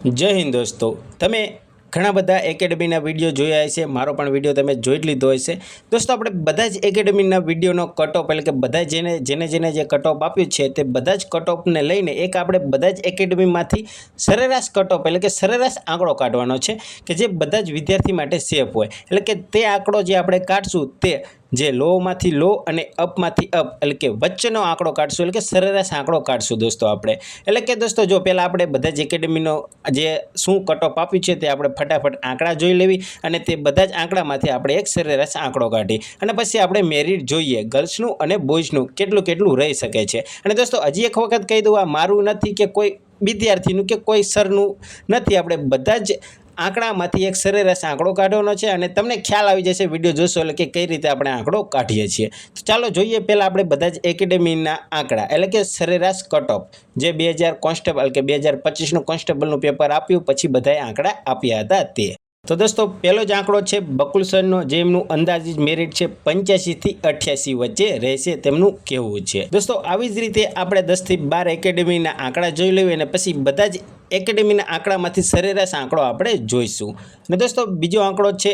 जय हिंद दोस्तों तमे घણા બધા એકેડમીના વિડીયો જોયા હશે। મારો પણ વિડીયો તમે જોઈ લીધો હશે। દોસ્તો આપણે બધા જ એકેડમીના વિડીયોનો કટ ઓફ એટલે કે બધા જેને જે કટ ઓફ આપ્યું છે તે બધા જ કટ ઓફને લઈને એક આપણે બધા જ એકેડમીમાંથી સરેરાશ કટ ઓફ એટલે કે સરેરાશ આંકડો કાઢવાનો છે કે જે બધા જ વિદ્યાર્થી માટે સેફ હોય। એટલે કે તે આંકડો જે આપણે કાઢશું તે જે લોમાંથી લો અને અપમાંથી અપ એટલે કે વચ્ચેનો આંકડો કાઢશું એટલે કે સરેરાશ આંકડો કાઢશું દોસ્તો આપણે। એટલે કે દોસ્તો જો પહેલાં આપણે બધા જ એકેડમીનો જે શું કટ ઓફ આપ્યું છે તે આપણે ફટાફટ આંકડા જોઈ લેવી અને તે બધા જ આંકડામાંથી આપણે એક સરેરાશ આંકડો કાઢી અને પછી આપણે મેરિટ જોઈએ ગર્લ્સનું અને બોયઝનું કેટલું રહી શકે છે। અને દોસ્તો હજી એક વખત કહી દઉં, આ મારું નથી કે કોઈ વિદ્યાર્થીનું કે કોઈ સરનું નથી, આપણે બધા જ આંકડામાંથી એક સરેરાશ આંકડો કાઢવાનો છે અને તમને ખ્યાલ આવી જશે વિડીયો જોશો એટલે કે કઈ રીતે આપણે આંકડો કાઢીએ છીએ। તો ચાલો જોઈએ પહેલાં આપણે બધા જ એકેડમીના આંકડા એટલે કે સરેરાશ કટ ઓફ જે 2000 કોન્સ્ટેબલ કે 2025નું કોન્સ્ટેબલનું પેપર આપ્યું પછી બધાએ આંકડા આપ્યા હતા તે। તો દોસ્તો પહેલો જ આંકડો છે બકુલ સરનો, જેમનું અંદાજિત મેરિટ છે 85 થી 88 વચ્ચે રહેશે તેમનું કહેવું છે। દોસ્તો આવી જ રીતે આપણે 10 થી 12 એકેડમીના આંકડા જોઈ લઈએ અને પછી બધા જ એકેડમીના આંકડામાંથી સરેરાશ આંકડો આપણે જોઈશું। અને દોસ્તો બીજો આંકડો છે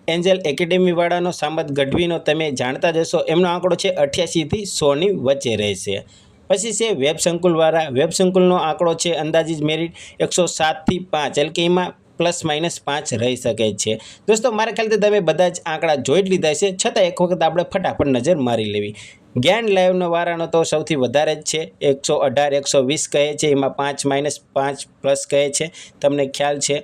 એન્જલ એકેડમી વાળાનો, સામત ગઢવીનો, તમે જાણતા જ હશો, એમનો આંકડો છે 88 થી 100 ની વચ્ચે રહેશે। પછી છે વેબ સંકુલવાળા, વેબ સંકુલનો આંકડો છે અંદાજિત મેરિટ 107 થી 5 એટલે કે એમાં ±5 રહી શકે છે। દોસ્તો મારા ખ્યાલથી તમે બધા જ આંકડા જોઈ જ લીધા છે, છતાં એક વખત આપણે ફટાફટ નજર મારી લેવી। જ્ઞાન લાઈવનો વારાનો તો સૌથી વધારે જ છે, 118 120 કહે છે, એમાં 5 -5 પ્લસ કહે છે, તમને ખ્યાલ છે।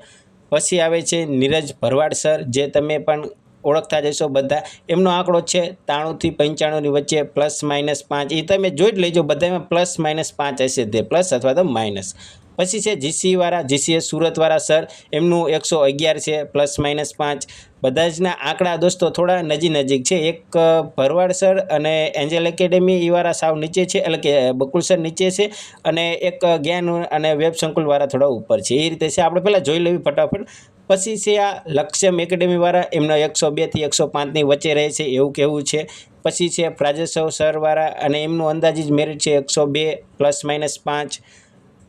પછી આવે છે નીરજ ભરવાડ સર, જે તમે પણ ઓળખતા જશો બધા, એમનો આંકડો છે 93 થી 95 ની વચ્ચે ±5, એ તમે જોઈ જ લેજો, બધામાં ±5 હશે, તે પ્લસ અથવા તો માઇનસ। પછી છે જીસી વાળા, જીસીએસ સુરતવાળા સર, એમનું 111 છે ±5। બધા જના આંકડા દોસ્તો થોડા નજીક છે, એક ભરવાડ સર અને એન્જલ એકેડમી એ વાળા સાવ નીચે છે એટલે કે બકુલ સર નીચે છે અને એક જ્ઞાન અને વેબ સંકુલવાળા થોડા ઉપર છે, એ રીતે છે। આપણે પહેલાં જોઈ લેવી ફટાફટ। પછી છે આ લક્ષ્યમ એકેડમીવાળા, એમનો 102 થી 105 ની વચ્ચે રહે છે એવું કહેવું છે। પછી છે પ્રાજેશવ સરવાળા અને એમનું અંદાજિત મેરિટ છે 102 ±5।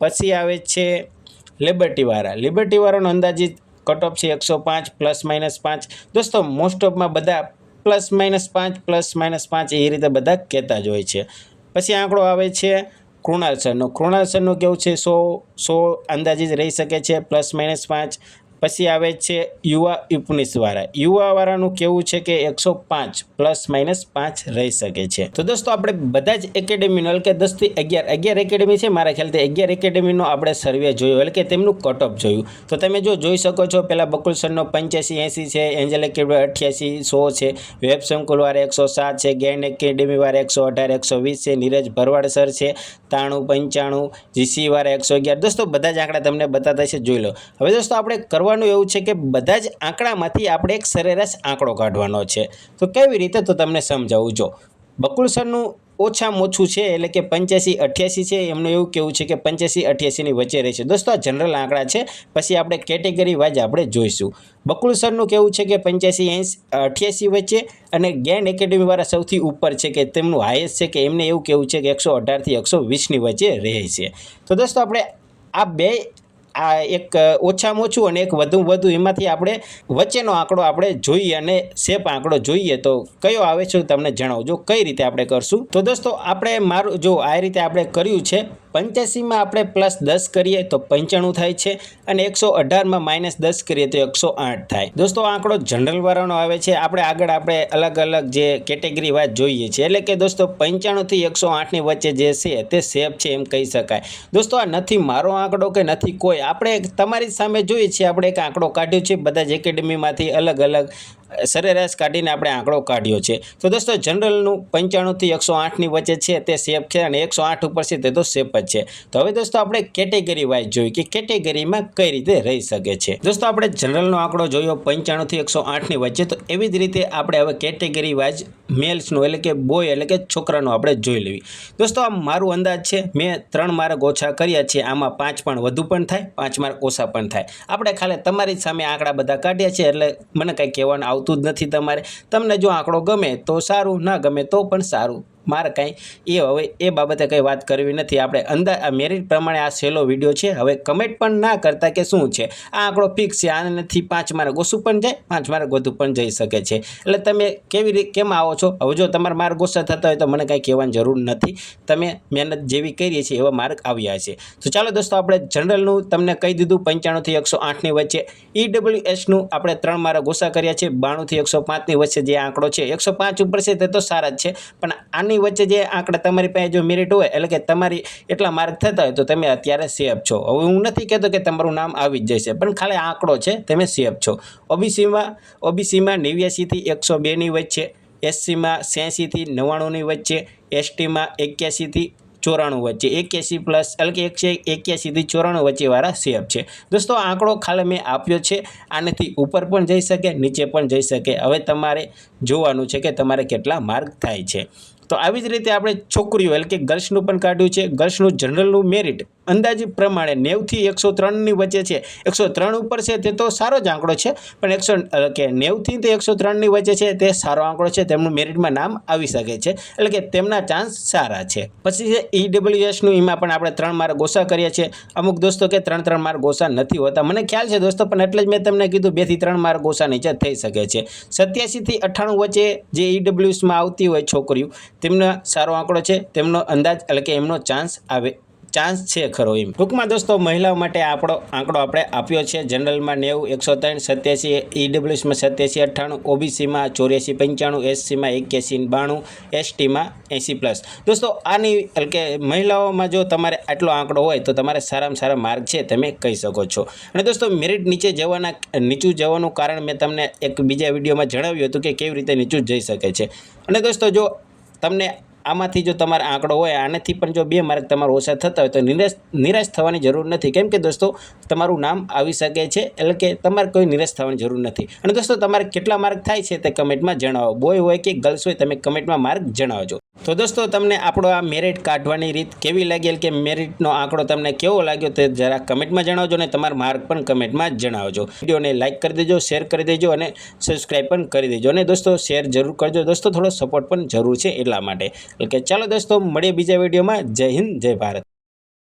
પછી આવે છે લિબર્ટીવાળા, લિબર્ટીવાળાનો અંદાજિત કટ ઓફ છે 105 ±5। દોસ્તો મોસ્ટ ઓફમાં બધા ±5 એ રીતે બધા કહેતા જ હોય છે। પછી આંકડો આવે છે કૃણાલ સરનો, કૃણાલ સરનું કેવું છે 100 અંદાજિત રહી શકે છે ±5। પછી આવે છે યુવા ઉપનિષવાળા, યુવાવાળાનું કેવું છે કે 105 ±5 રહી શકે છે। તો દોસ્તો આપણે બધા જ એકેડમીનો એટલે કે 10 થી 11 એકેડમી છે, મારા ખ્યાલથી 11 એકેડમીનો આપણે સર્વે જોયો એટલે કે તેમનું કટ ઓફ જોયું। તો તમે જોઈ શકો છો, પહેલાં બકુલ સરનો 85 80 છે, એન્જલ એકેડમી 88 100 છે, વેબ સંકુલવાળા 107 છે, જ્ઞાન એકેડમીવાળા 118 120 છે, નીરજ ભરવાડ સર છે 93 95, જીસી વાળા 111। દોસ્તો બધા જ આંકડા તમને બતાતા છે, જોઈ લો। હવે દોસ્તો આપણે કરવાનું એવું છે કે બધા જ આંકડામાંથી આપણે એક સરેરાશ આંકડો કાઢવાનો છે। તો કેવી રીતે, તો તમને સમજાવું। જો બકુલ સરનું ઓછામાં ઓછું છે એટલે કે 85 88 છે, એમનું એવું કેવું છે કે 85 88 ની વચ્ચે રહેશે। દોસ્તો આ જનરલ આંકડા છે, પછી આપણે કેટેગરી વાઇઝ આપણે જોઈશું। બકુલ સરનું કેવું છે કે 85 88 વચ્ચે અને જ્ઞાન એકેડમીવાળા સૌથી ઉપર છે કે તેમનું હાઈએસ્ટ છે કે એમને એવું કેવું છે કે 118 થી 120 ની વચ્ચે રહે છે। તો દોસ્તો આપણે આ બે એક ઓછામાં ઓછું અને એક વધુ એમાંથી આપણે વચ્ચેનો આંકડો આપણે જોઈએ અને સેફ આંકડો જોઈએ તો કયો આવે છે તમને જણાવજો કઈ રીતે આપણે કરશું। તો દોસ્તો આપણે મારું જો આ રીતે આપણે કર્યું છે, 85માં આપણે +10 કરીએ તો 95 થાય છે અને 118માં -10 કરીએ તો 108 થાય। દોસ્તો આંકડો જનરલ વાળાનો આવે છે, આપણે આગળ આપણે અલગ જે કેટેગરી વાઇઝ જોઈએ છે એટલે કે દોસ્તો 95 થી 108 ની વચ્ચે જે છે તે સેફ છે એમ કહી શકાય। દોસ્તો આ નથી મારો આંકડો કે નથી કોઈ, આપણે તમારી સામે જોઈએ છીએ, આપણે એક આંકડો કાઢ્યો છે, બધા જ એકેડમીમાંથી અલગ સરેરાશ કાઢીને આપણે આંકડો કાઢ્યો છે। તો દોસ્તો જનરલનું 95 થી 108 ની વચ્ચે છે તે સેફ છે અને 108 ઉપર છે તે તો સેફ જ છે। તો હવે દોસ્તો આપણે કેટેગરી વાઇઝ જોઈએ કે કેટેગરીમાં કઈ રીતે રહી શકે છે। દોસ્તો આપણે જનરલનો આંકડો જોયો 95 થી 108 ની વચ્ચે, તો એવી જ રીતે આપણે હવે કેટેગરી વાઇઝ મેલ્સનું એટલે કે બોય એટલે કે છોકરાનું આપણે જોઈ લેવી। દોસ્તો આ મારું અંદાજ છે, મેં 3 માર્ક ઓછા કર્યા છે, આમાં 5 પણ વધુ પણ થાય, 5 માર્ક ઓછા પણ થાય। આપણે ખાલી તમારી સામે આંકડા બધા કાઢ્યા છે એટલે મને કંઈ કહેવાનું આવતું જ નથી તમારે। તમને જો આંકડો ગમે તો સારું, ના ગમે તો પણ સારું, માર્ક કાંઈ એ હવે એ બાબતે કંઈ વાત કરવી નથી. આપણે આ મેરિટ પ્રમાણે આ સહેલો વિડીયો છે. હવે કમેન્ટ પણ ના કરતા કે શું છે આ આંકડો ફિક્સ છે, આનાથી 5 માર્ક ઓછું પણ જાય, 5 માર્ક વધુ પણ જઈ શકે છે. એટલે તમે કેમ આવો છો? હવે જો તમારા માર્ક ઓછા થતા હોય તો મને કાંઈ કહેવાની જરૂર નથી. તમે મહેનત જેવી કરી છે એવા માર્ક આવ્યા છે. તો ચાલો દોસ્તો, આપણે જનરલનું તમને કહી દીધું 95 થી 108ની વચ્ચે. EWSનું આપણે 3 માર્ક ઓછા કર્યા છે. 92 થી 105ની વચ્ચે જે આંકડો છે 105 ઉપર છે તે તો સારા જ છે, પણ આની વચ્ચે જે આંકડા તમારી પાસે જો મેરિટ હોય એટલે કે તમારી એટલા માર્ક થતા હોય તો તમે અત્યારે સેફ છો. હવે હું નથી કહેતો કે તમારું નામ આવી જ જશે, પણ ખાલી આંકડો છે, તમે સેફ છો. ઓબીસીમાં 89 થી 102ની વચ્ચે, SCમાં 86 થી 99ની વચ્ચે, STમાં 81 થી 94 વચ્ચે, 81 પ્લસ એટલે કે 181 થી 94 વચ્ચેવાળા સેફ છે. દોસ્તો આંકડો ખાલી મેં આપ્યો છે, આનાથી ઉપર પણ જઈ શકે, નીચે પણ જઈ શકે. હવે તમારે જોવાનું છે કે તમારે કેટલા માર્ક થાય છે. તો આવી જ રીતે આપણે છોકરીઓ એટલે કે ગર્લ્સનું પણ કાઢ્યું છે. ગર્લ્સનું જનરલનું મેરિટ અંદાજિત પ્રમાણે 90 થી 103ની વચ્ચે છે. 103 ઉપર છે તે તો સારો જ આંકડો છે, પણ 90 થી 103ની વચ્ચે છે તે સારો આંકડો છે. તેમનું મેરિટમાં નામ આવી શકે છે, એટલે કે તેમના ચાન્સ સારા છે. પછી છે EWSનું, એમાં પણ આપણે 3 માર્ક ઓછા કર્યા છે. અમુક દોસ્તો કે 3 માર્ક ઓછા નથી હોતા, મને ખ્યાલ છે દોસ્તો, પણ એટલે જ મેં તમને કીધું 2 થી 3 માર્ક ઓછા નીચે થઈ શકે છે. 87 થી 98 વચ્ચે જે EWSમાં આવતી હોય છોકરીઓ, તેમનો સારો આંકડો છે. તેમનો અંદાજ એટલે કે એમનો ચાન્સ છે ખરો એમ. ટૂંકમાં દોસ્તો મહિલાઓ માટે આંકડો આપણે આપ્યો છે. જનરલમાં 90, 103, 87, EWSમાં 87, 98, OBCમાં 84, 95, SCમાં 81, 92, STમાં 80+. દોસ્તો આની એટલે કે મહિલાઓમાં જો તમારે આટલો આંકડો હોય તો તમારે સારામાં સારા માર્ક છે તમે કહી શકો છો. અને દોસ્તો મેરિટ નીચું જવાનું કારણ મેં તમને એક બીજા વિડીયોમાં જણાવ્યું હતું કે કેવી રીતે નીચું જઈ શકે છે. અને દોસ્તો જો તમને આમાંથી જો તમારો આંકડો હોય, આનાથી પણ જો 2 માર્ક તમારા ઓછા થતા હોય તો નિરાશ થવાની જરૂર નથી, કેમ કે દોસ્તો તમારું નામ આવી શકે છે. એટલે કે તમારે કોઈ નિરાશ થવાની જરૂર નથી. અને દોસ્તો તમારે કેટલા માર્ક થાય છે તે કમેન્ટમાં જણાવો. બોય હોય કે ગર્લ્સ હોય, તમે કમેન્ટમાં માર્ક જણાવજો. તો દોસ્તો તમને આપણો આ મેરિટ કાઢવાની રીત કેવી લાગી, કે મેરિટનો આંકડો તમને કેવો લાગ્યો તે જરા કમેન્ટમાં જણાવજો, અને તમારા માર્ક પણ કમેન્ટમાં જણાવજો. વિડીયોને લાઇક કરી દેજો, શેર કરી દેજો અને સબસ્ક્રાઈબ પણ કરી દેજો. અને દોસ્તો શેર જરૂર કરજો દોસ્તો, થોડો સપોર્ટ પણ જરૂર છે એટલા માટે. એટલે ચાલો દોસ્તો મળીએ બીજા વિડીયોમાં. જય હિન્દ, જય ભારત.